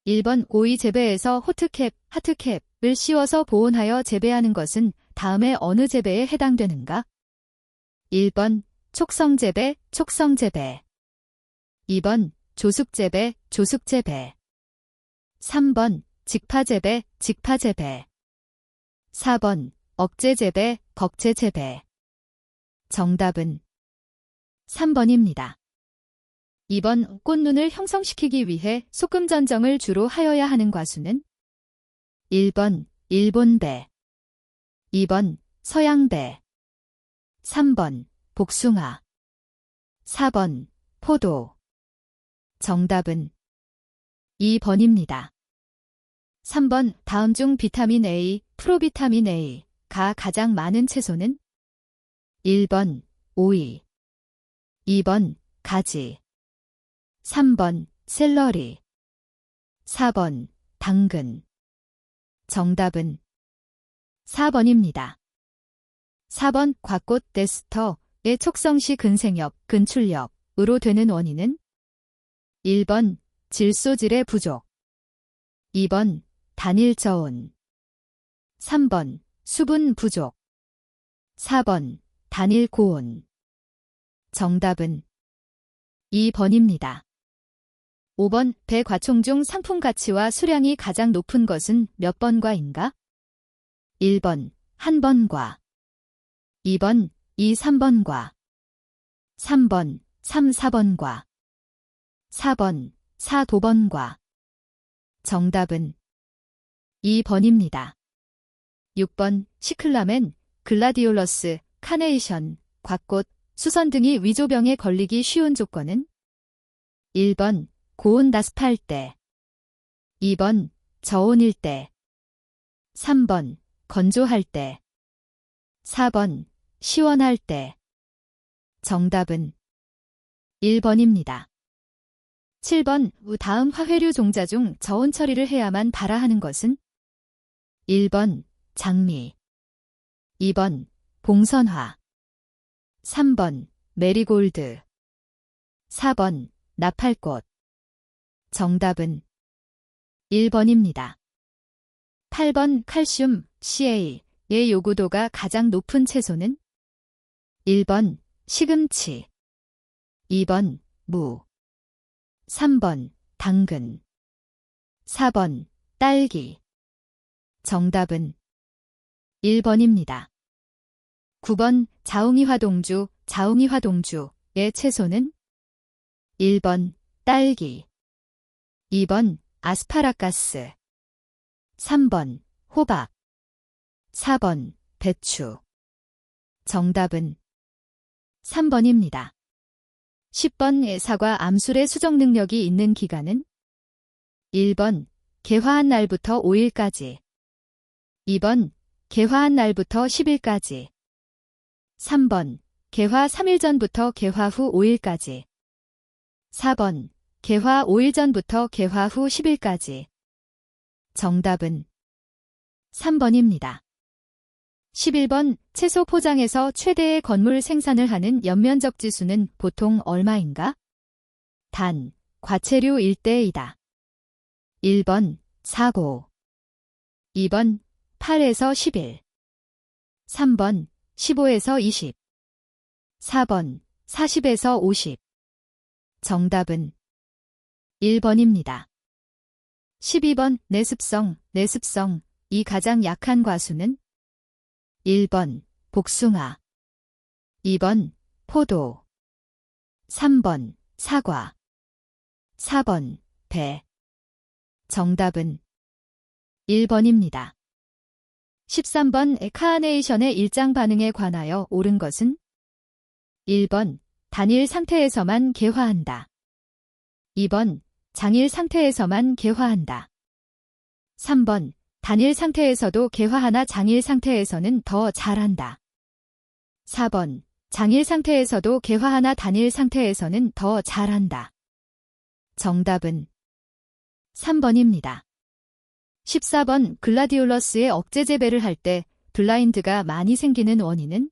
1번 오이 재배에서 호트캡, 하트캡을 씌워서 보온하여 재배하는 것은 다음에 어느 재배에 해당되는가? 1번 촉성재배, 촉성재배. 2번 조숙재배, 조숙재배. 3번 직파재배, 직파재배. 4번 억제재배, 억제재배. 정답은 3번입니다. 2번 꽃눈을 형성시키기 위해 소금 전정을 주로 하여야 하는 과수는 1번 일본배, 2번 서양배, 3번 복숭아, 4번 포도. 정답은 2번입니다. 3번 다음 중 비타민 A, 프로비타민 A가 가장 많은 채소는 1번 오이, 2번 가지, 3번 샐러리, 4번 당근. 정답은 4번입니다. 4번 곽꽃 데스터의 촉성시 근생엽, 근출엽으로 되는 원인은 1번 질소질의 부족, 2번 단일저온, 3번 수분 부족, 4번 단일고온. 정답은 2번입니다. 5번 배과총 중 상품 가치와 수량이 가장 높은 것은 몇 번과인가? 1번 1번과, 2번 2, 3번과, 3번 3, 4번과, 4번 4, 5번과. 정답은 2번입니다. 6번 시클라멘, 글라디올러스, 카네이션, 곽꽃, 수선 등이 위조병에 걸리기 쉬운 조건은 1번 고온 나습할 때, 2번 저온일 때, 3번 건조할 때, 4번 시원할 때. 정답은 1번입니다. 7번 다음 화훼류 종자 중 저온 처리를 해야만 발화하는 것은 1번 장미, 2번 봉선화, 3번 메리골드, 4번 나팔꽃. 정답은 1번입니다. 8번 칼슘, CA의 요구도가 가장 높은 채소는 1번 시금치, 2번 무, 3번 당근, 4번 딸기. 정답은 1번입니다. 9번 자웅이화동주, 자웅이화동주의 채소는 1번 딸기, 2번 아스파라가스, 3번 호박, 4번 배추. 정답은 3번입니다. 10번 사과 암술의 수정 능력이 있는 기간은 1번 개화한 날부터 5일까지, 2번 개화한 날부터 10일까지, 3번 개화 3일 전부터 개화 후 5일까지, 4번 개화 5일 전부터 개화 후 10일까지. 정답은 3번입니다. 11번 채소 포장에서 최대의 건물 생산을 하는 연면적 지수는 보통 얼마인가? 단, 과체류 1대1이다. 1번 4고, 2번 8에서 11, 3번 15에서 20, 4번 40에서 50. 정답은 1번입니다. 12번 내습성이 가장 약한 과수는 1번 복숭아, 2번 포도, 3번 사과, 4번 배. 정답은 1번입니다. 13번 카네이션의 일장 반응에 관하여 옳은 것은 1번 단일 상태에서만 개화한다, 2번 장일 상태에서만 개화한다, 3번 단일 상태에서도 개화하나 장일 상태에서는 더 잘한다, 4번 장일 상태에서도 개화하나 단일 상태에서는 더 잘한다. 정답은 3번입니다. 14번 글라디올러스의 억제 재배를 할 때 블라인드가 많이 생기는 원인은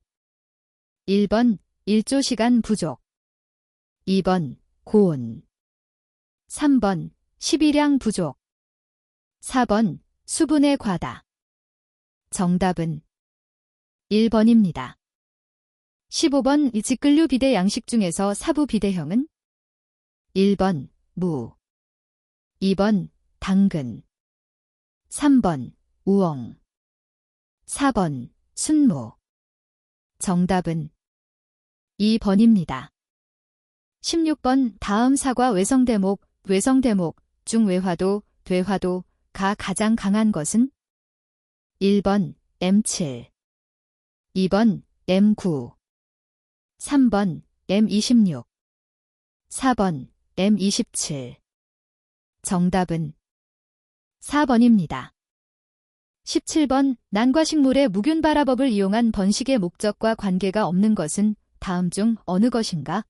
1번 일조 시간 부족, 2번 고온, 3번 식이량 부족, 4번 수분의 과다. 정답은 1번입니다. 15번 직근류 비대 양식 중에서 사부 비대형은 1번 무, 2번 당근, 3번 우엉, 4번 순무. 정답은 2번입니다. 16번 다음 사과 외성대목, 외성대목 중 외화도, 되화도가 가장 강한 것은 1번 M7, 2번 M9, 3번 M26, 4번 M27. 정답은 4번입니다. 17번 난과식물의 무균발화법을 이용한 번식의 목적과 관계가 없는 것은 다음 중 어느 것인가?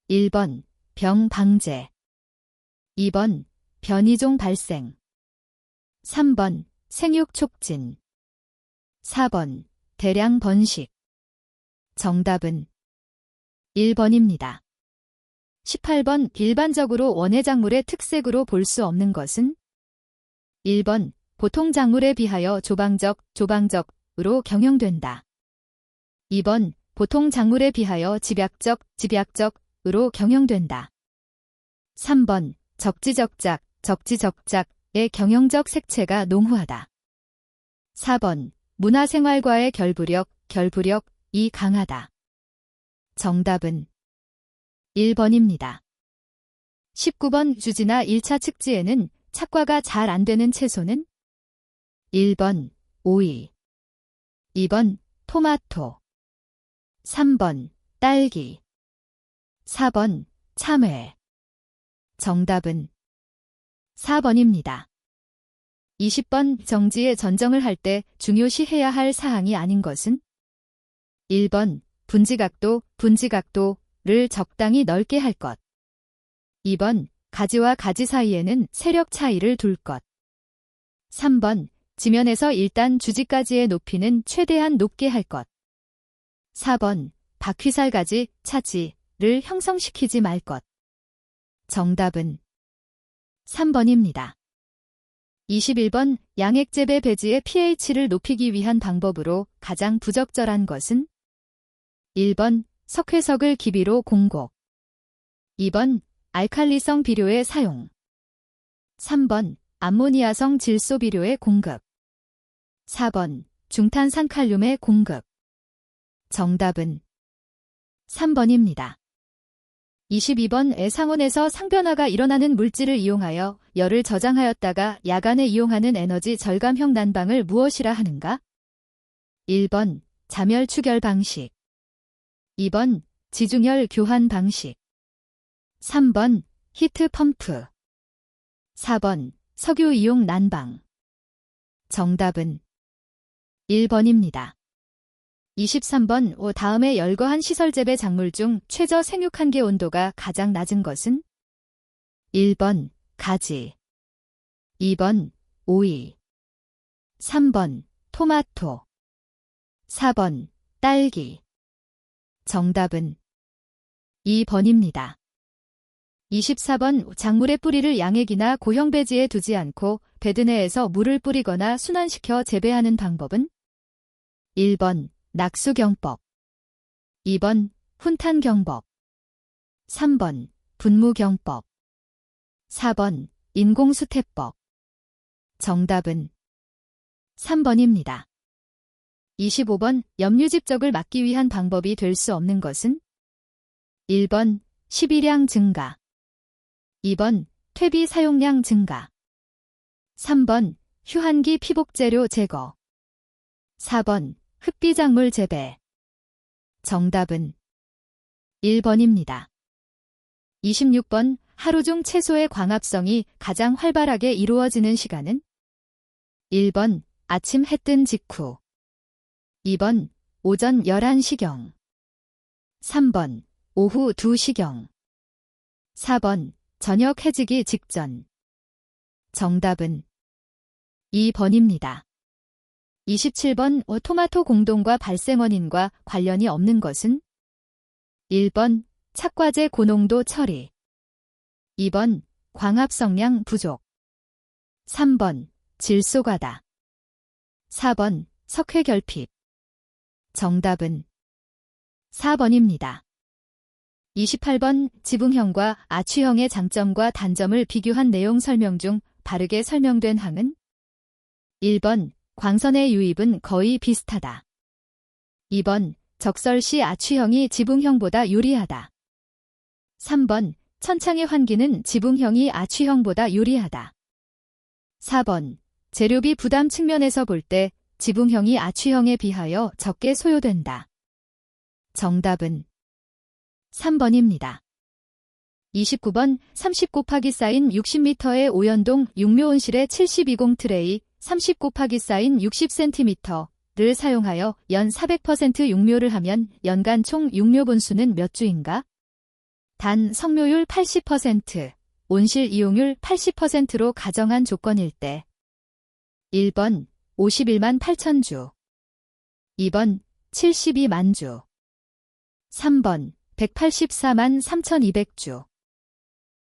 1번 병 방제, 2번 변이종 발생, 3번 생육 촉진, 4번 대량 번식. 정답은 1번입니다. 18번 일반적으로 원예작물의 특색으로 볼 수 없는 것은 1번 보통 작물에 비하여 조방적으로 경영된다. 2번 보통 작물에 비하여 집약적으로 경영된다. 3번 적지적작의 경영적 색채가 농후하다. 4번 문화생활과의 결부력이 강하다. 정답은 1번입니다. 19번 주지나 1차 측지에는 착과가 잘 안 되는 채소는 1번 오이, 2번 토마토, 3번 딸기, 4번 참외. 정답은 4번입니다. 20번 정지의 전정을 할 때 중요시해야 할 사항이 아닌 것은 1번 분지각도를 적당히 넓게 할 것, 2번 가지와 가지 사이에는 세력 차이를 둘 것, 3번 지면에서 일단 주지까지의 높이는 최대한 높게 할 것, 4번 바퀴살가지 차지를 형성시키지 말 것. 정답은 3번입니다. 21번 양액재배 배지의 pH를 높이기 위한 방법으로 가장 부적절한 것은 1번 석회석을 기비로 공곡, 2번 알칼리성 비료의 사용, 3번 암모니아성 질소 비료의 공급, 4번 중탄산칼륨의 공급. 정답은 3번입니다. 22번 애상온에서 상변화가 일어나는 물질을 이용하여 열을 저장하였다가 야간에 이용하는 에너지 절감형 난방을 무엇이라 하는가? 1번 자멸 추결 방식, 2번 지중열 교환 방식, 3번 히트 펌프, 4번 석유 이용 난방. 정답은 1번입니다. 23번 다음에 열거한 시설 재배 작물 중 최저 생육한계 온도가 가장 낮은 것은 1번 가지, 2번 오이, 3번 토마토, 4번 딸기. 정답은 2번입니다. 24번 작물의 뿌리를 양액이나 고형 배지에 두지 않고 배드 내에서 물을 뿌리거나 순환시켜 재배하는 방법은 1번 낙수경법, 2번 훈탄경법, 3번 분무경법, 4번 인공수태법. 정답은 3번입니다. 25번 염류집적을 막기 위한 방법이 될 수 없는 것은 1번 식이량 증가, 2번 퇴비 사용량 증가, 3번 휴한기 피복재료 제거, 4번 흑비작물 재배. 정답은 1번입니다. 26번 하루 중 채소의 광합성이 가장 활발하게 이루어지는 시간은 1번 아침 해 뜬 직후, 2번 오전 11시경, 3번 오후 2시경, 4번 저녁 해지기 직전. 정답은 2번입니다. 27번 토마토 공동과 발생 원인과 관련이 없는 것은 1번 착과제 고농도 처리, 2번 광합성량 부족, 3번 질소가다. 4번 석회결핍. 정답은 4번입니다. 28번 지붕형과 아취형의 장점과 단점을 비교한 내용 설명 중 바르게 설명된 항은 1번 광선의 유입은 거의 비슷하다. 2번 적설 시 아취형이 지붕형보다 유리하다. 3번 천창의 환기는 지붕형이 아취형보다 유리하다. 4번 재료비 부담 측면에서 볼 때 지붕형이 아취형에 비하여 적게 소요된다. 정답은 3번입니다. 29번 30 곱하기 사인 60m의 오연동 육묘온실에 720 트레이 30 곱하기 사인 60cm를 사용하여 연 400% 육묘를 하면 연간 총 육묘 본수는 몇 주인가? 단 성묘율 80%, 온실 이용률 80%로 가정한 조건일 때 1번 51만 8천 주, 2번 72만 주, 3번 184만 3,200주,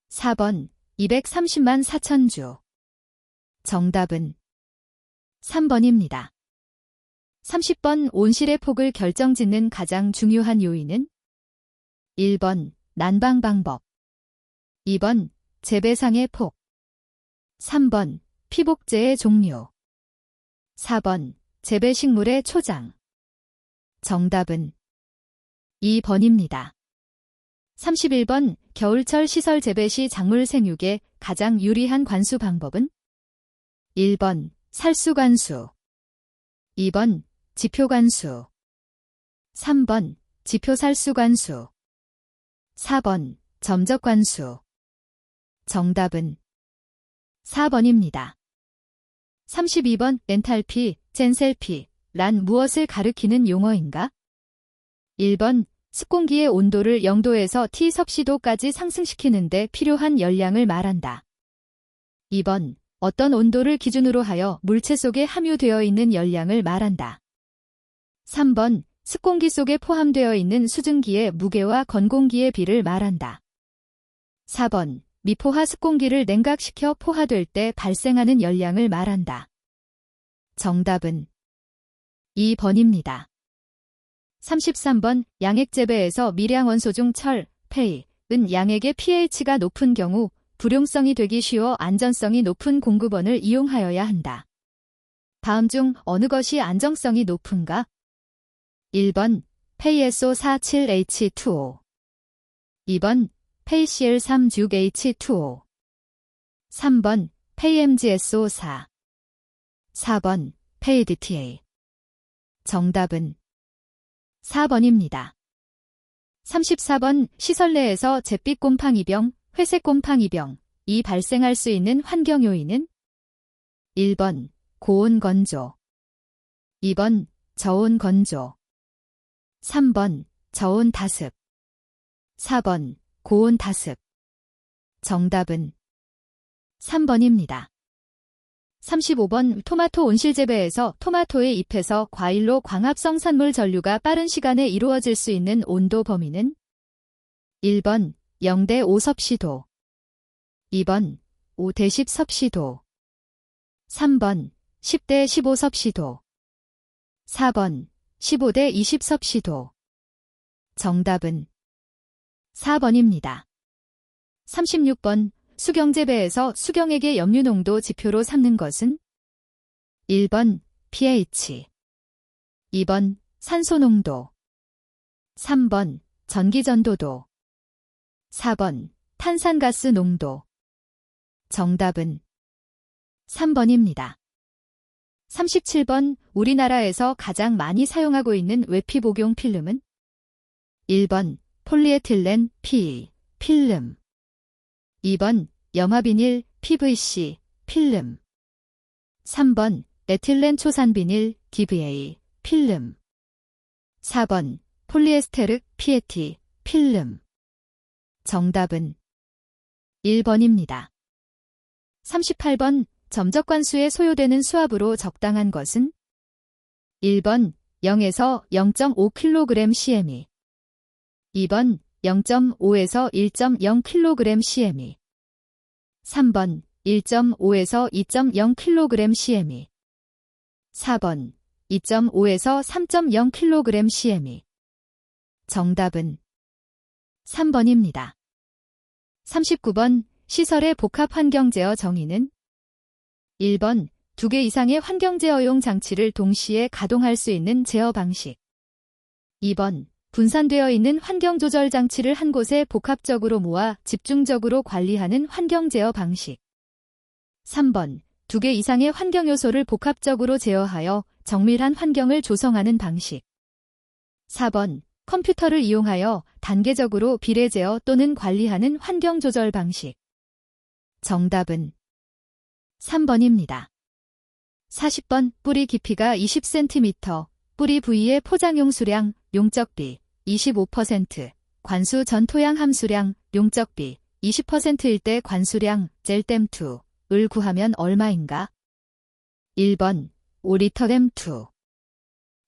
4번 230만 4천 주. 정답은 3번입니다. 30번 온실의 폭을 결정짓는 가장 중요한 요인은 1번 난방 방법, 2번 재배상의 폭, 3번 피복제의 종류, 4번 재배식물의 초장. 정답은 2번입니다. 31번 겨울철 시설 재배 시 작물 생육에 가장 유리한 관수 방법은 1번 살수관수, 2번 지표관수, 3번 지표살수관수, 4번 점적관수. 정답은 4번입니다. 32번 엔탈피, 젠셀피란 무엇을 가리키는 용어인가? 1번 습공기의 온도를 0도에서 T섭씨도까지 상승시키는 데 필요한 열량을 말한다. 2번 어떤 온도를 기준으로 하여 물체 속에 함유되어 있는 열량을 말한다. 3번 습공기 속에 포함되어 있는 수증기의 무게와 건공기의 비를 말한다. 4번 미포화 습공기를 냉각시켜 포화될 때 발생하는 열량을 말한다. 정답은 2번입니다. 33번 양액 재배에서 미량 원소 중 철, 폐,은 양액의 pH가 높은 경우 불용성이 되기 쉬워 안전성이 높은 공급원을 이용하여야 한다. 다음 중 어느 것이 안정성이 높은가? 1번 페이SO47H2O, 2번 페이Cl36H2O, 3번 페이MgSO4, 4번 페이DTA. 정답은 4번입니다. 34번 시설 내에서 잿빛 곰팡이병, 회색 곰팡이병이 발생할 수 있는 환경 요인은 1번 고온 건조, 2번 저온 건조, 3번 저온 다습, 4번 고온 다습. 정답은 3번입니다. 35번 토마토 온실 재배에서 토마토의 잎에서 과일로 광합성 산물 전류가 빠른 시간에 이루어질 수 있는 온도 범위는 1번 0대 5섭씨도, 2번 5대 10섭씨도, 3번 10대 15섭씨도, 4번 15대 20섭씨도. 정답은 4번입니다. 36번 수경재배에서 수경액의 염류농도 지표로 삼는 것은 1번 pH, 2번 산소농도, 3번 전기전도도, 4번 탄산가스 농도. 정답은 3번입니다. 37번 우리나라에서 가장 많이 사용하고 있는 외피 복용 필름은 1번 폴리에틸렌 PE 필름, 2번 염화비닐 PVC 필름, 3번 에틸렌 초산비닐 DVA 필름, 4번 폴리에스테르 PET 필름. 정답은 1번입니다. 38번 점적관수에 소요되는 수압으로 적당한 것은 1번 0에서 0.5kg CME, 2번 0.5에서 1.0kg CME, 3번 1.5에서 2.0kg CME. 4번 2.5에서 3.0kg CME. 정답은 3번입니다. 39번 시설의 복합 환경 제어 정의는 1번 2개 이상의 환경 제어용 장치를 동시에 가동할 수 있는 제어 방식. 2번 분산되어 있는 환경 조절 장치를 한 곳에 복합적으로 모아 집중적으로 관리하는 환경 제어 방식. 3번 2개 이상의 환경 요소를 복합적으로 제어하여 정밀한 환경을 조성하는 방식. 4번 컴퓨터를 이용하여 단계적으로 비례 제어 또는 관리하는 환경 조절 방식. 정답은 3번입니다. 40번 뿌리 깊이가 20cm, 뿌리 부위의 포장용 수량, 용적비 25%, 관수 전 토양 함수량, 용적비 20%일 때 관수량, 젤댐2을 구하면 얼마인가? 1번 5리터 댐2,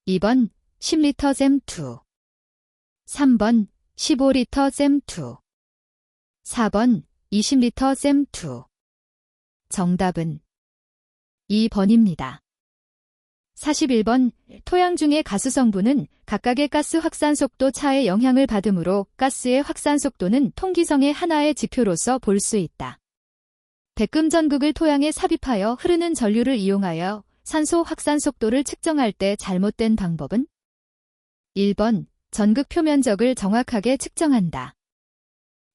2번 10리터 잼2, 3번 15리터 잼2, 4번 20리터 잼2. 정답은 2번입니다. 41번 토양 중의 가수 성분은 각각의 가스 확산 속도 차의 영향을 받으므로 가스의 확산 속도는 통기성의 하나의 지표로서 볼 수 있다. 백금 전극을 토양에 삽입하여 흐르는 전류를 이용하여 산소 확산 속도를 측정할 때 잘못된 방법은 1번 전극 표면적을 정확하게 측정한다.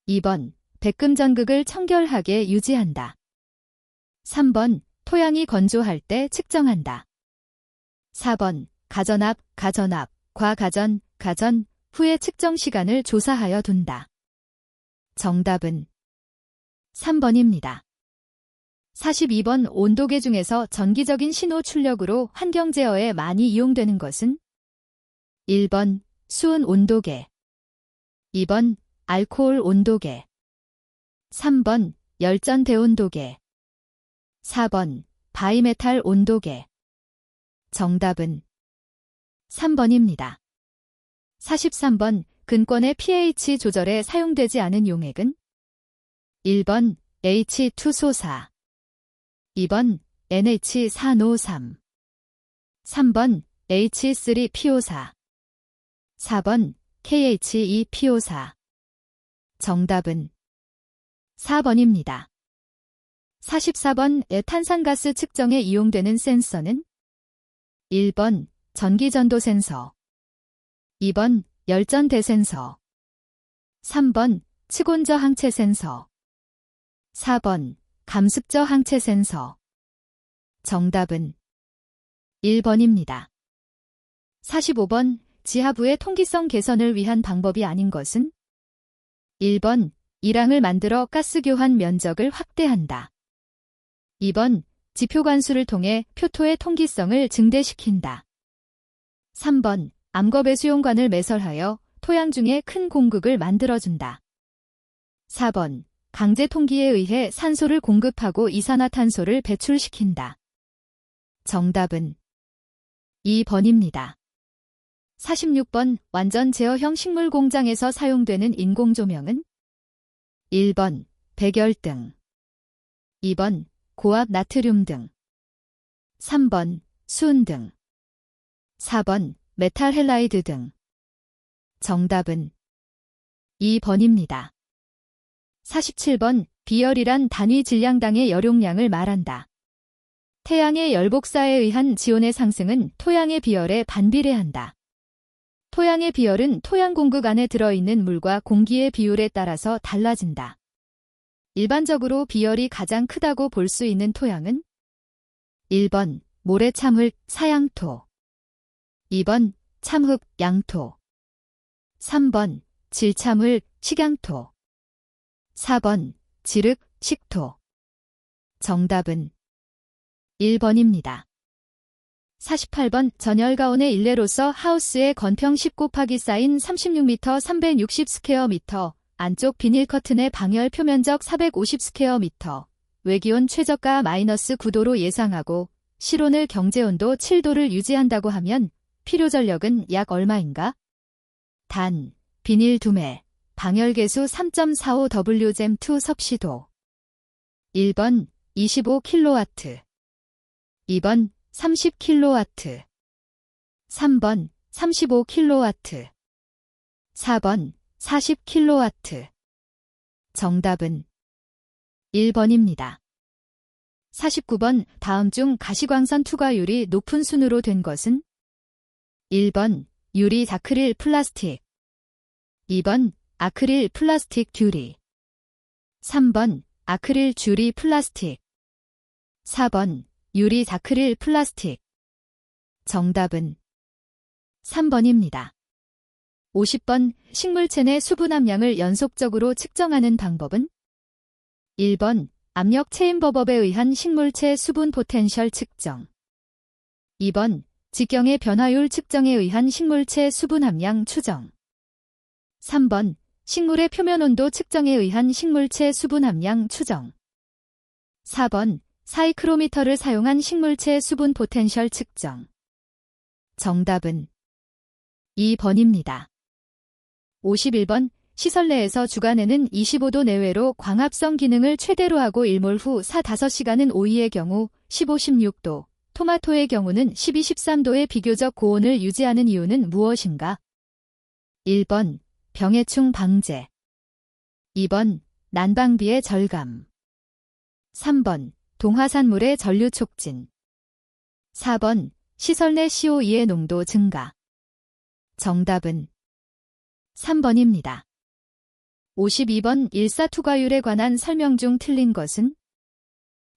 2번 백금 전극을 청결하게 유지한다. 3번 토양이 건조할 때 측정한다. 4번 가전 앞, 과가전, 가전 후의 측정 시간을 조사하여 둔다. 정답은 3번입니다. 42번 온도계 중에서 전기적인 신호 출력으로 환경 제어에 많이 이용되는 것은 1번 수은 온도계, 2번 알코올 온도계, 3번 열전 대온도계, 4번 바이메탈 온도계. 정답은 3번입니다. 43번 근권의 pH 조절에 사용되지 않은 용액은 1번 H2소사, 2번 NH4NO3, 3번 H3PO4, 4번 KH2PO4. 정답은 4번입니다. 44번 탄산가스 측정에 이용되는 센서는 1번 전기전도 센서, 2번 열전대 센서, 3번 측온저 항체 센서, 4번 감습저 항체 센서. 정답은 1번입니다. 45번 지하부의 통기성 개선을 위한 방법이 아닌 것은 1번 일항을 만들어 가스 교환 면적을 확대한다. 2번 지표관수를 통해 표토의 통기성을 증대시킨다. 3번 암거배수용관을 매설하여 토양 중에 큰 공극을 만들어준다. 4번 강제 통기에 의해 산소를 공급하고 이산화탄소를 배출시킨다. 정답은 2번입니다. 46번 완전 제어형 식물 공장에서 사용되는 인공조명은 1번 백열등, 2번 고압 나트륨 등, 3번 수은 등, 4번 메탈 헬라이드 등. 정답은 2번입니다. 47번 비열이란 단위 질량당의 열용량을 말한다. 태양의 열복사에 의한 지온의 상승은 토양의 비열에 반비례한다. 토양의 비열은 토양 공극 안에 들어있는 물과 공기의 비율에 따라서 달라진다. 일반적으로 비열이 가장 크다고 볼 수 있는 토양은 1번 모래 참흙 사양토, 2번 참흙 양토, 3번 질참흙 식양토, 4번 지륵 식토. 정답은 1번입니다. 48번 전열가온의 일례로서 하우스의 건평 10 곱하기 쌓인 36m 360 스퀘어미터, 안쪽 비닐 커튼의 방열 표면적 450 스퀘어미터, 외기온 최저가 마이너스 9도로 예상하고 실온을 경제온도 7도를 유지한다고 하면 필요 전력은 약 얼마인가? 단, 비닐 2매, 방열 개수 3.45W잼2 섭씨도. 1번 25kW 2번 30kW 3번 35kW 4번 40kW 정답은 1번입니다. 49번 다음 중 가시광선 투과율이 높은 순으로 된 것은 1번 유리 다크릴 플라스틱 2번 아크릴 플라스틱 듀리 3번 아크릴 주리 플라스틱 4번 유리 다크릴 플라스틱 정답은 3번입니다. 50번 식물체 내 수분 함량을 연속적으로 측정하는 방법은 1번 압력 체인버법에 의한 식물체 수분 포텐셜 측정 2번 직경의 변화율 측정에 의한 식물체 수분 함량 추정 3번 식물의 표면 온도 측정에 의한 식물체 수분 함량 추정 4번 사이크로미터를 사용한 식물체 수분 포텐셜 측정 정답은 2번입니다. 51번 시설 내에서 주간에는 25도 내외로 광합성 기능을 최대로 하고 일몰 후 4-5시간은 오이의 경우 15-16도, 토마토의 경우는 12-13도의 비교적 고온을 유지하는 이유는 무엇인가? 1번 병해충 방제 2번 난방비의 절감 3번 동화산물의 전류 촉진 4번 시설 내 CO2의 농도 증가 정답은 3번입니다. 52번 일사투과율에 관한 설명 중 틀린 것은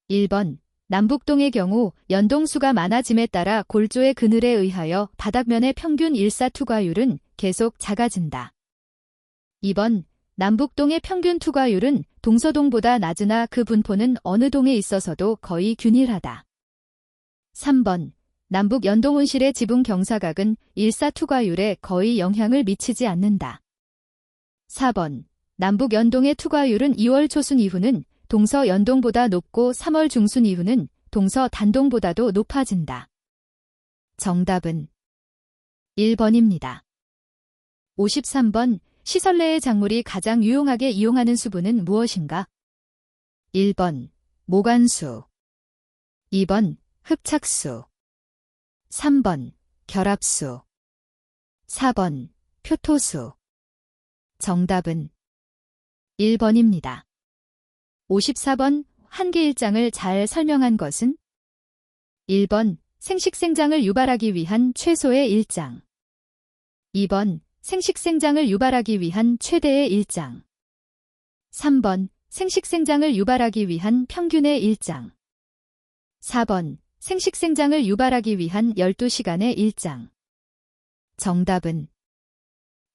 1번 남북동의 경우 연동수가 많아짐에 따라 골조의 그늘에 의하여 바닥면의 평균 일사투과율은 계속 작아진다. 2번 남북동의 평균 투과율은 동서동보다 낮으나 그 분포는 어느 동에 있어서도 거의 균일하다. 3번 남북 연동온실의 지붕 경사각은 일사투과율에 거의 영향을 미치지 않는다. 4번 남북 연동의 투과율은 2월 초순 이후는 동서 연동보다 높고 3월 중순 이후는 동서 단동보다도 높아진다. 정답은 1번입니다. 53번 시설 내의 작물이 가장 유용하게 이용하는 수분은 무엇인가? 1번 모관수 2번 흡착수 3번 결합수 4번 표토수 정답은 1번입니다. 54번 한계일장을 잘 설명한 것은 1번 생식생장을 유발하기 위한 최소의 일장 2번 생식생장을 유발하기 위한 최대의 일장 3번 생식생장을 유발하기 위한 평균의 일장 4번 생식생장을 유발하기 위한 12시간의 일장 정답은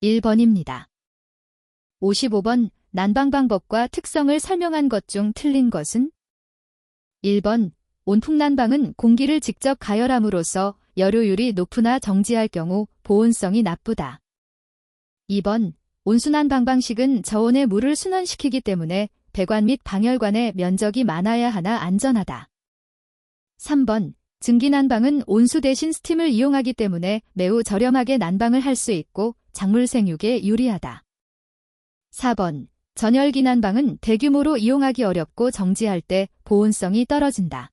1번입니다. 55번 난방 방법과 특성을 설명한 것 중 틀린 것은 1번 온풍난방은 공기를 직접 가열함으로써 열효율이 높으나 정지할 경우 보온성이 나쁘다. 2번 온순난방 방식은 저온의 물을 순환시키기 때문에 배관 및 방열관의 면적이 많아야 하나 안전하다. 3번 증기난방은 온수 대신 스팀을 이용하기 때문에 매우 저렴하게 난방을 할 수 있고 작물 생육에 유리하다. 4번 전열기 난방은 대규모로 이용하기 어렵고 정지할 때 보온성이 떨어진다.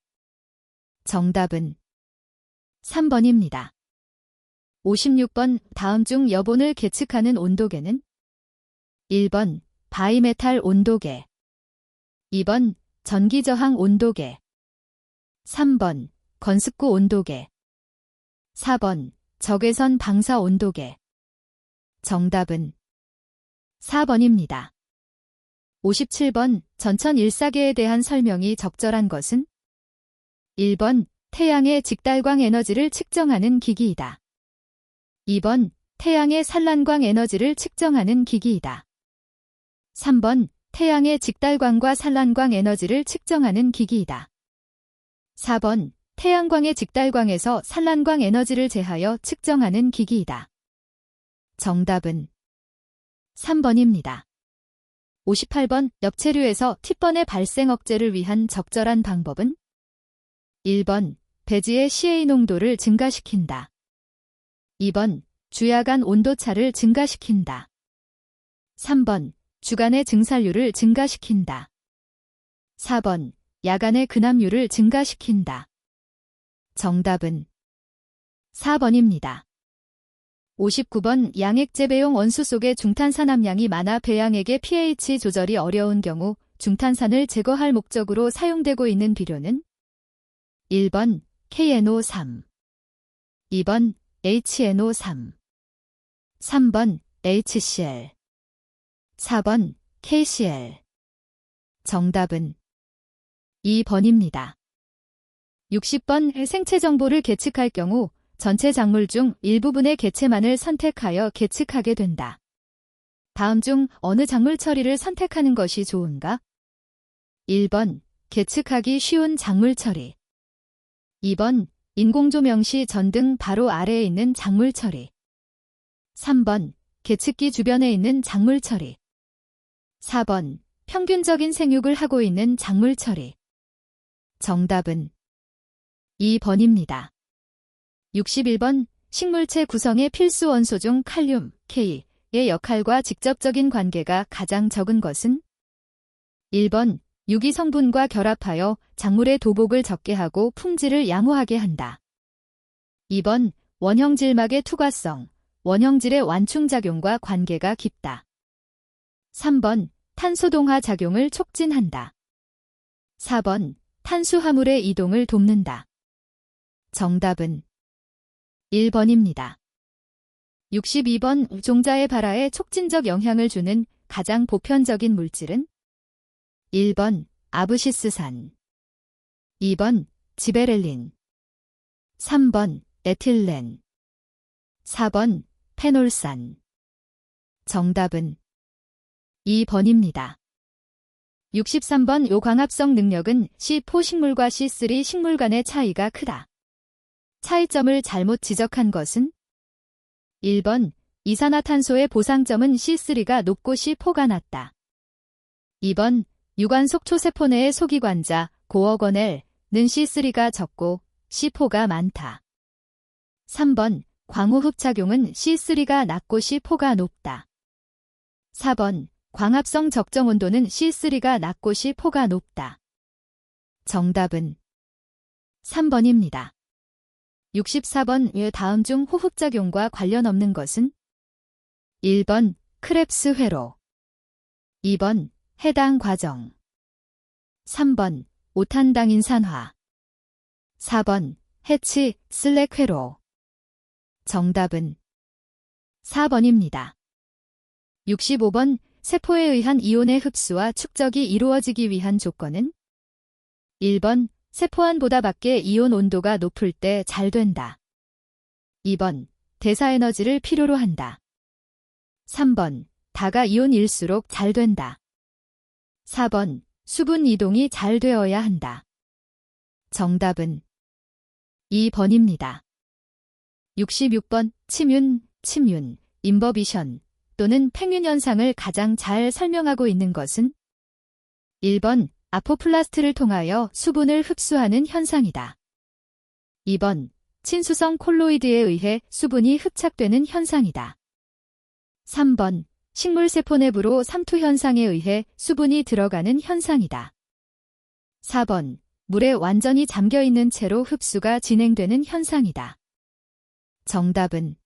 정답은 3번입니다. 56번 다음 중 여본을 계측하는 온도계는 1번 바이메탈 온도계 2번 전기저항 온도계 3번 건습구 온도계 4번 적외선 방사 온도계 정답은 4번입니다. 57번 전천 일사계에 대한 설명이 적절한 것은 1번 태양의 직달광 에너지를 측정하는 기기이다. 2번 태양의 산란광 에너지를 측정하는 기기이다. 3번 태양의 직달광과 산란광 에너지를 측정하는 기기이다. 4번 태양광의 직달광에서 산란광 에너지를 제하여 측정하는 기기이다. 정답은 3번입니다. 58번 엽채류에서 팁번의 발생 억제를 위한 적절한 방법은 1번 배지의 CA 농도를 증가시킨다. 2번 주야간 온도차를 증가시킨다. 3번 주간의 증산율을 증가시킨다. 4번 야간의 근압률을 증가시킨다. 정답은 4번입니다. 59번 양액재배용 원수 속에 중탄산 함량이 많아 배양액의 pH 조절이 어려운 경우 중탄산을 제거할 목적으로 사용되고 있는 비료는 1번 KNO3, 2번 HNO3, 3번 HCl, 4번 KCl. 정답은 2번입니다. 60번 생체 정보를 계측할 경우 전체 작물 중 일부분의 개체만을 선택하여 계측하게 된다. 다음 중 어느 작물 처리를 선택하는 것이 좋은가? 1번 계측하기 쉬운 작물 처리, 2번 인공조명 시 전등 바로 아래에 있는 작물 처리, 3번 계측기 주변에 있는 작물 처리, 4번 평균적인 생육을 하고 있는 작물 처리. 정답은 2번입니다. 61번 식물체 구성의 필수 원소 중 칼륨, K의 역할과 직접적인 관계가 가장 적은 것은 1번 유기 성분과 결합하여 작물의 도복을 적게 하고 품질을 양호하게 한다. 2번 원형질막의 투과성, 원형질의 완충작용과 관계가 깊다. 3번 탄소동화 작용을 촉진한다. 4번 탄수화물의 이동을 돕는다. 정답은 1번입니다. 62번 종자의 발화에 촉진적 영향을 주는 가장 보편적인 물질은 1번 아브시스산, 2번 지베렐린, 3번 에틸렌, 4번 페놀산. 정답은 2번입니다. 63번 요광합성 능력은 C4 식물과 C3 식물 간의 차이가 크다. 차이점을 잘못 지적한 것은 1번 이산화탄소의 보상점은 C3가 높고 C4가 낮다. 2번 유관속 초세포 내의 소기관자 고어거넬은 C3가 적고 C4가 많다. 3번 광호흡작용은 C3가 낮고 C4가 높다. 4번 광합성 적정 온도는 C3가 낮고 C4가 높다. 정답은 3번입니다. 64번 다음 중 호흡작용과 관련 없는 것은 1번 크랩스 회로, 2번 해당 과정, 3번 오탄당인산화, 4번 해치 슬랙 회로. 정답은 4번입니다. 65번 세포에 의한 이온의 흡수와 축적이 이루어지기 위한 조건은 1번 세포 안보다 밖에 이온 온도가 높을 때 잘 된다. 2번 대사에너지를 필요로 한다. 3번 다가 이온일수록 잘 된다. 4번 수분 이동이 잘 되어야 한다. 정답은 2번입니다. 66번 침윤, 인버비션 또는 팽윤 현상을 가장 잘 설명하고 있는 것은 1번 아포플라스트를 통하여 수분을 흡수하는 현상이다. 2번 친수성 콜로이드에 의해 수분이 흡착되는 현상이다. 3번 식물세포 내부로 삼투 현상에 의해 수분이 들어가는 현상이다. 4번 물에 완전히 잠겨있는 채로 흡수가 진행되는 현상이다. 정답은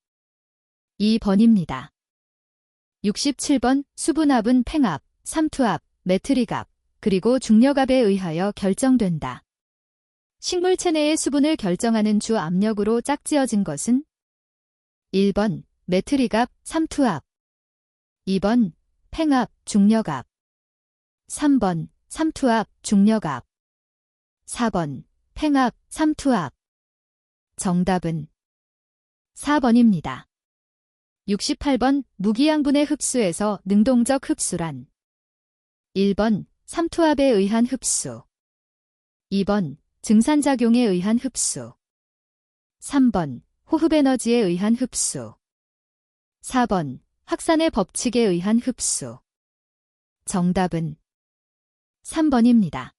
2번입니다. 67번 수분압은 팽압, 삼투압, 메트릭압, 그리고 중력압에 의하여 결정된다. 식물체 내의 수분을 결정하는 주 압력으로 짝지어진 것은 1번 메트릭압, 삼투압, 2번 팽압, 중력압, 3번 삼투압, 중력압, 4번 팽압, 삼투압. 정답은 4번입니다. 68번 무기양분의 흡수에서 능동적 흡수란 1번 삼투압에 의한 흡수, 2번 증산작용에 의한 흡수, 3번 호흡에너지에 의한 흡수, 4번 확산의 법칙에 의한 흡수. 정답은 3번입니다.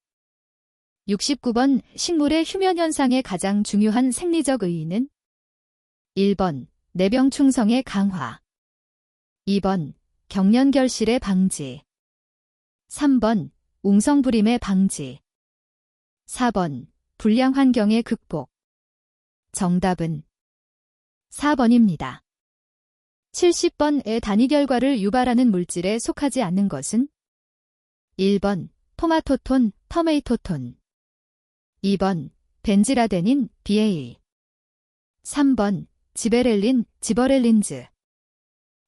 69번 식물의 휴면 현상의 가장 중요한 생리적 의의는 1번 내병 충성의 강화, 2번 경련결실의 방지, 3번 웅성부림의 방지, 4번 불량 환경의 극복. 정답은 4번입니다. 70번의 단위 결과를 유발하는 물질에 속하지 않는 것은 1번 토마토톤, 터메이토톤. 2번 벤지라데닌, BA. 3번 지베렐린, 지버렐린즈.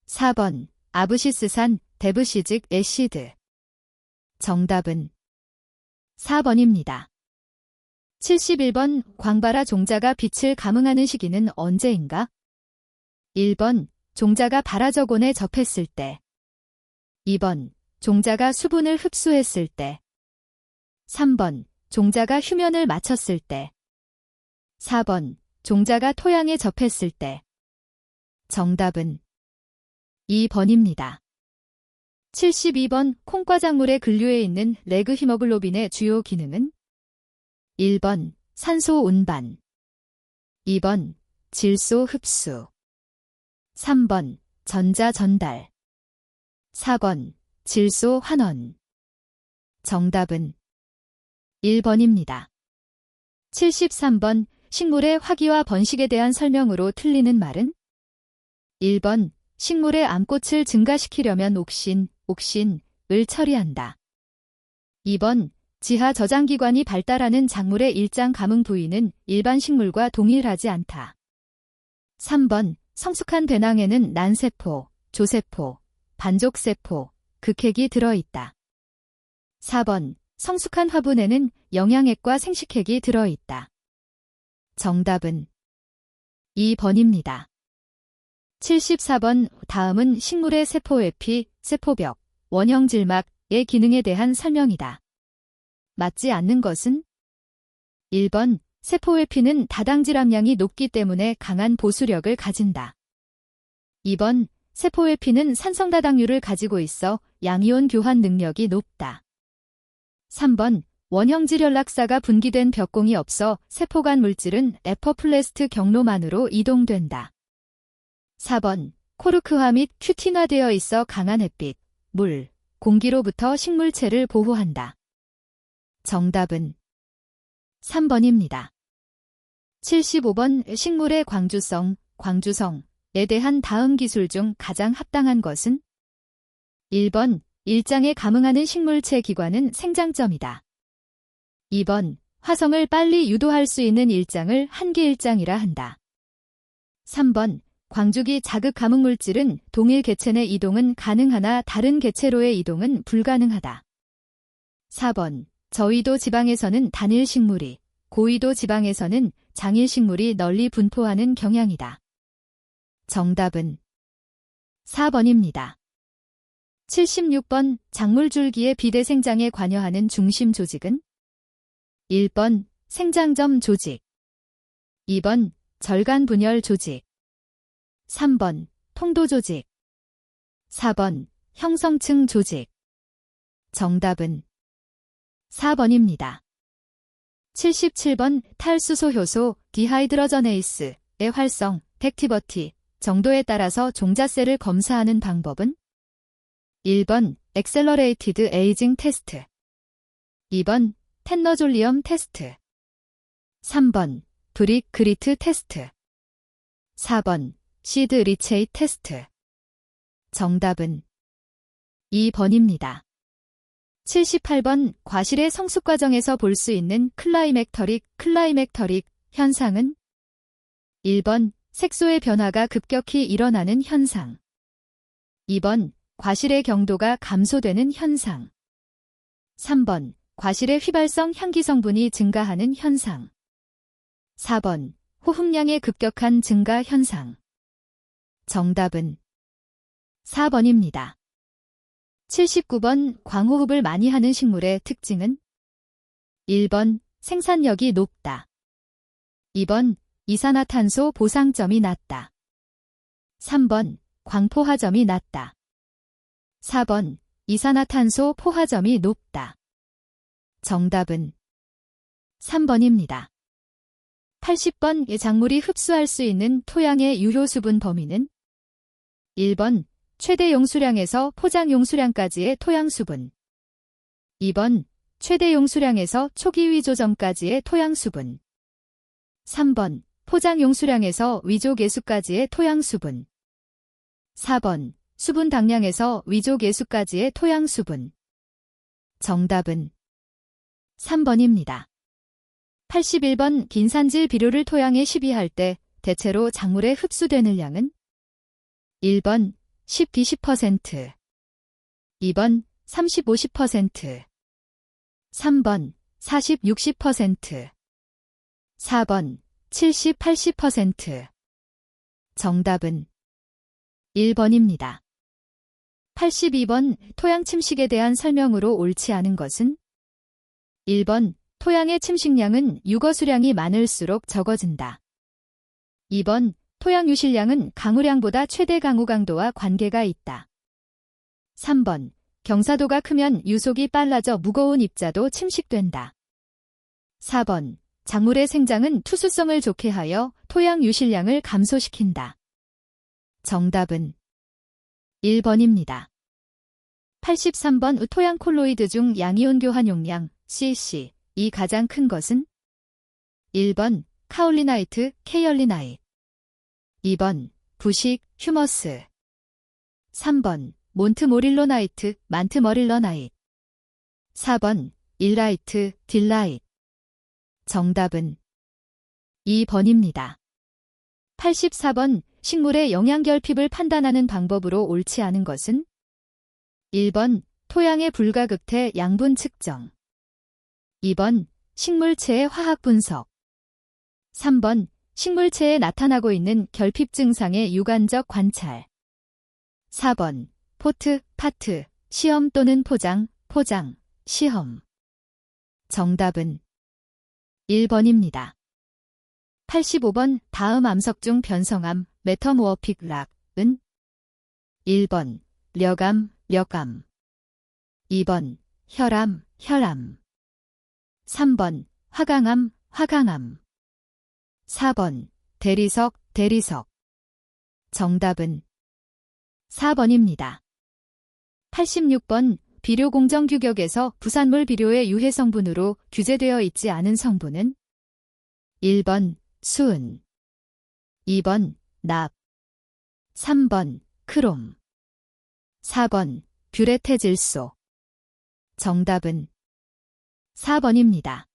4번 아브시스산, 데브시직 애시드. 정답은 4번입니다. 71번 광바라 종자가 빛을 감응하는 시기는 언제인가? 1번 종자가 발화저곤에 접했을 때. 2번 종자가 수분을 흡수했을 때. 3번 종자가 휴면을 마쳤을 때. 4번 종자가 토양에 접했을 때. 정답은 2번입니다. 72번 콩과작물의 근류에 있는 레그 히모글로빈의 주요 기능은 1번 산소 운반. 2번 질소 흡수. 3번 전자 전달. 4번 질소 환원. 정답은 1번입니다. 73번 식물의 화기와 번식에 대한 설명으로 틀리는 말은 1번 식물의 암꽃을 증가시키려면 옥신을 처리한다. 2번 지하 저장기관이 발달하는 작물의 일장 감응 부위는 일반 식물과 동일하지 않다. 3번 성숙한 배낭에는 난세포, 조세포, 반족세포, 극핵이 들어있다. 4번 성숙한 화분에는 영양핵과 생식핵이 들어있다. 정답은 2번입니다. 74번 다음은 식물의 세포에피, 세포벽, 원형질막의 기능에 대한 설명이다. 맞지 않는 것은 1번 세포에피는 다당질 함량이 높기 때문에 강한 보수력을 가진다. 2번 세포에피는 산성다당류를 가지고 있어 양이온 교환 능력이 높다. 3번 원형질 연락사가 분기된 벽공이 없어 세포 간 물질은 에퍼플레스트 경로만으로 이동된다. 4번 코르크화 및 큐틴화되어 있어 강한 햇빛, 물, 공기로부터 식물체를 보호한다. 정답은 3번입니다. 75번 식물의 광주성에 대한 다음 기술 중 가장 합당한 것은 1번 일장에 감응하는 식물체 기관은 생장점이다. 2번 화성을 빨리 유도할 수 있는 일장을 한기일장이라 한다. 3번 광주기 자극 감응 물질은 동일 개체 내 이동은 가능하나 다른 개체로의 이동은 불가능하다. 4번 저위도 지방에서는 단일 식물이, 고위도 지방에서는 장일 식물이 널리 분포하는 경향이다. 정답은 4번입니다. 76번 작물줄기의 비대생장에 관여하는 중심 조직은 1번 생장점 조직. 2번 절간분열 조직. 3번 통도 조직. 4번 형성층 조직. 정답은 4번입니다. 77번 탈수소 효소 디하이드러저네이스의 활성, 덱티버티 정도에 따라서 종자세를 검사하는 방법은 1번 엑셀러레이티드 에이징 테스트. 2번 텐너졸리엄 테스트. 3번 브릭 그리트 테스트. 4번 시드 리체이 테스트. 정답은 2번입니다. 78번 과실의 성숙 과정에서 볼 수 있는 클라이맥터릭 현상은 1번 색소의 변화가 급격히 일어나는 현상. 2번 과실의 경도가 감소되는 현상. 3번 과실의 휘발성 향기 성분이 증가하는 현상. 4번 호흡량의 급격한 증가 현상. 정답은 4번입니다. 79번 광호흡을 많이 하는 식물의 특징은 1번 생산력이 높다. 2번 이산화탄소 보상점이 낮다. 3번 광포화점이 낮다. 4번 이산화탄소 포화점이 높다. 정답은 3번입니다. 80번 작물이 흡수할 수 있는 토양의 유효수분 범위는 1번 최대 용수량에서 포장 용수량까지의 토양 수분. 2번 최대 용수량에서 초기 위조 전까지의 토양 수분. 3번 포장 용수량에서 위조 개수까지의 토양 수분. 4번 수분 당량에서 위조 개수까지의 토양 수분. 정답은 3번입니다. 81번 긴산질 비료를 토양에 시비할 때 대체로 작물에 흡수되는 양은 1번 10-20%, 2번 30-50%, 3번 40-60%, 4번 70-80%. 정답은 1번입니다. 82번 토양 침식에 대한 설명으로 옳지 않은 것은 1번 토양의 침식량은 유거 수량이 많을수록 적어진다. 2번 토양 유실량은 강우량보다 최대 강우 강도와 관계가 있다. 3번 경사도가 크면 유속이 빨라져 무거운 입자도 침식된다. 4번 작물의 생장은 투수성을 좋게 하여 토양 유실량을 감소시킨다. 정답은 1번입니다. 83번 토양 콜로이드 중 양이온 교환 용량 cc 이 가장 큰 것은 1번 카올리나이트, 케이얼리나이트, 2번 부식, 휴머스, 3번 몬트모릴로나이트, 만트머릴러나이트, 4번 일라이트, 딜라이트. 정답은 2번입니다. 84번 식물의 영양결핍을 판단하는 방법으로 옳지 않은 것은 1번 토양의 불가극태 양분 측정, 2번 식물체의 화학 분석, 3번 식물체에 나타나고 있는 결핍 증상의 유관적 관찰, 4번 포트, 파트, 시험 또는 포장, 시험. 정답은 1번입니다. 85번 다음 암석 중 변성암, 메터모어픽 락은 1번 려암, 2번 혈암, 3번 화강암, 4번 대리석. 정답은 4번입니다. 86번 비료 공정 규격에서 부산물 비료의 유해 성분으로 규제되어 있지 않은 성분은 1번 수은, 2번 납, 3번 크롬, 4번 뷰레테질소. 정답은 4번입니다.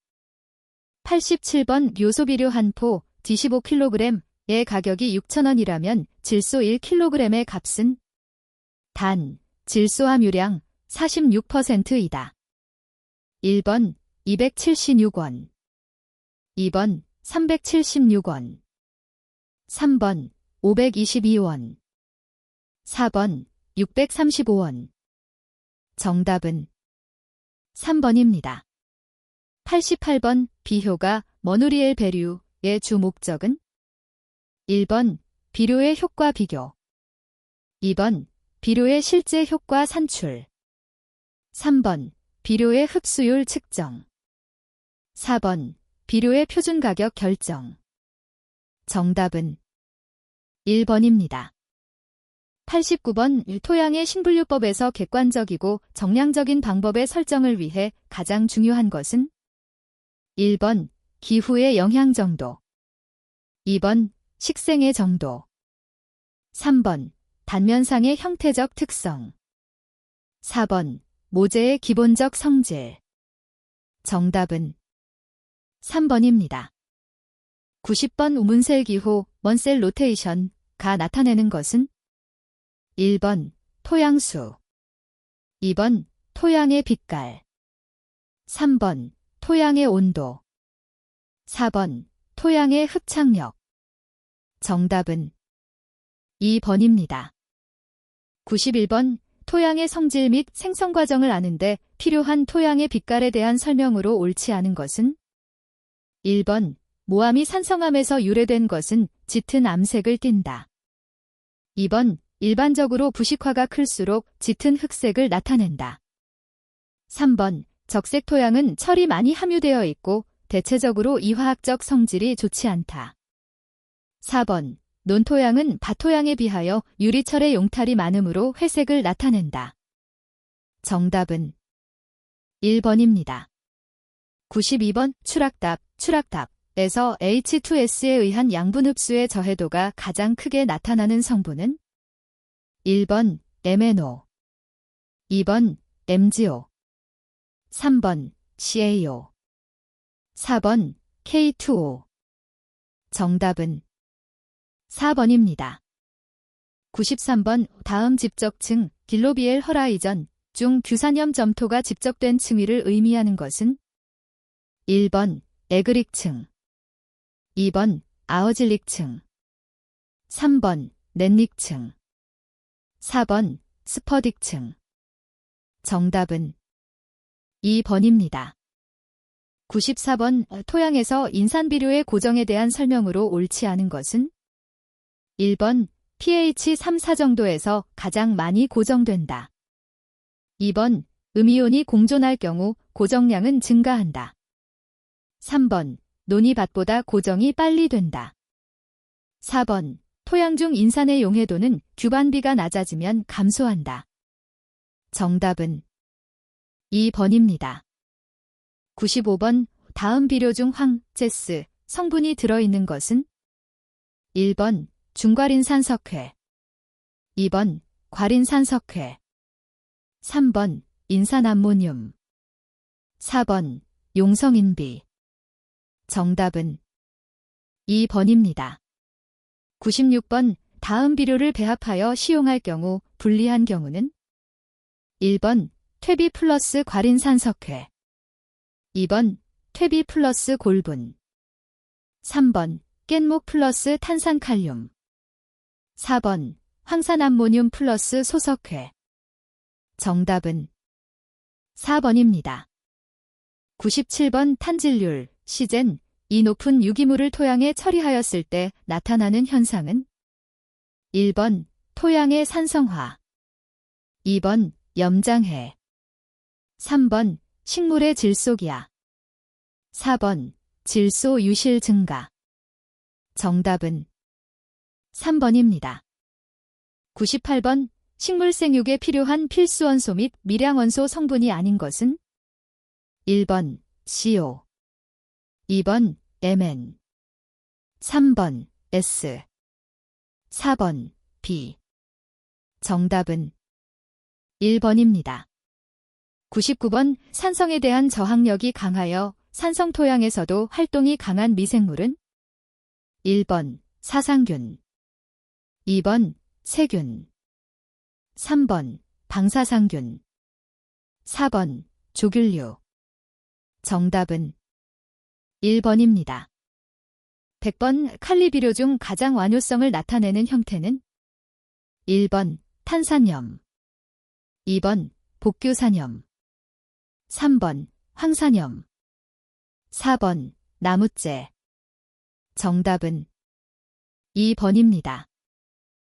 87번 요소비료 한 포 D15kg의 가격이 6,000원이라면 질소 1kg의 값은 단, 질소 함유량 46%이다. 1번 276원, 2번 376원, 3번 522원, 4번 635원. 정답은 3번입니다. 88번 비효가 머누리엘 배류의 주 목적은 1번 비료의 효과 비교, 2번 비료의 실제 효과 산출, 3번 비료의 흡수율 측정, 4번 비료의 표준 가격 결정. 정답은 1번입니다. 89번 토양의 신분류법에서 객관적이고 정량적인 방법의 설정을 위해 가장 중요한 것은 1번 기후의 영향 정도, 2번 식생의 정도, 3번 단면상의 형태적 특성, 4번 모재의 기본적 성질. 정답은 3번입니다. 90번 우문셀 기호, 먼셀 로테이션가 나타내는 것은 1번 토양수, 2번 토양의 빛깔, 3번 토양의 온도, 4번 토양의 흡착력. 정답은 2번입니다. 91번 토양의 성질 및 생성 과정을 아는데 필요한 토양의 빛깔에 대한 설명으로 옳지 않은 것은 1번 모암이 산성암에서 유래된 것은 짙은 암색을 띈다. 2번 일반적으로 부식화가 클수록 짙은 흑색을 나타낸다. 3번 적색 토양은 철이 많이 함유되어 있고 대체적으로 이화학적 성질이 좋지 않다. 4번 논토양은 밭토양에 비하여 유리철의 용탈이 많으므로 회색을 나타낸다. 정답은 1번입니다. 92번 추락답에서 H2S에 의한 양분 흡수의 저해도가 가장 크게 나타나는 성분은 1번 MnO, 2번 MgO, 3번 CaO, 4번 K2O. 정답은 4번입니다. 93번 다음 집적층 길로비엘 허라이전 중 규산염 점토가 집적된 층위를 의미하는 것은 1번 에그릭층, 2번 아어질릭층, 3번 넷릭층, 4번 스퍼딕층. 정답은 2번입니다. 94번 토양에서 인산비료의 고정에 대한 설명으로 옳지 않은 것은 1번 pH 3, 4 정도에서 가장 많이 고정된다. 2번 음이온이 공존할 경우 고정량은 증가한다. 3번 논이밭보다 고정이 빨리 된다. 4번 토양 중 인산의 용해도는 규반비가 낮아지면 감소한다. 정답은 2번입니다. 95번 다음 비료 중 황, 제스 성분이 들어있는 것은 1번 중괄인산석회, 2번 괄인산석회, 3번 인산암모늄, 4번 용성인비. 정답은 2번입니다. 96번 다음 비료를 배합하여 시용할 경우 불리한 경우는 1번 퇴비 플러스 괄인산석회, 2번 퇴비 플러스 골분, 3번 깻목 플러스 탄산칼륨, 4번 황산암모늄 플러스 소석회. 정답은 4번입니다. 97번 탄질률, 시젠, 이 높은 유기물을 토양에 처리하였을 때 나타나는 현상은 1번 토양의 산성화, 2번 염장해, 3번 식물의 질소기화, 4번 질소 유실 증가. 정답은 3번입니다. 98번 식물 생육에 필요한 필수 원소 및 미량 원소 성분이 아닌 것은 1번 CO, 2번 Mn, 3번 S, 4번 B. 정답은 1번입니다. 99번 산성에 대한 저항력이 강하여 산성 토양에서도 활동이 강한 미생물은 1번 사상균, 2번 세균, 3번 방사상균, 4번 조균류. 정답은 1번입니다. 100번 칼리 비료 중 가장 완효성을 나타내는 형태는 1번 탄산염, 2번 복규산염, 3번 황산염, 4번 나무재. 정답은 2번입니다.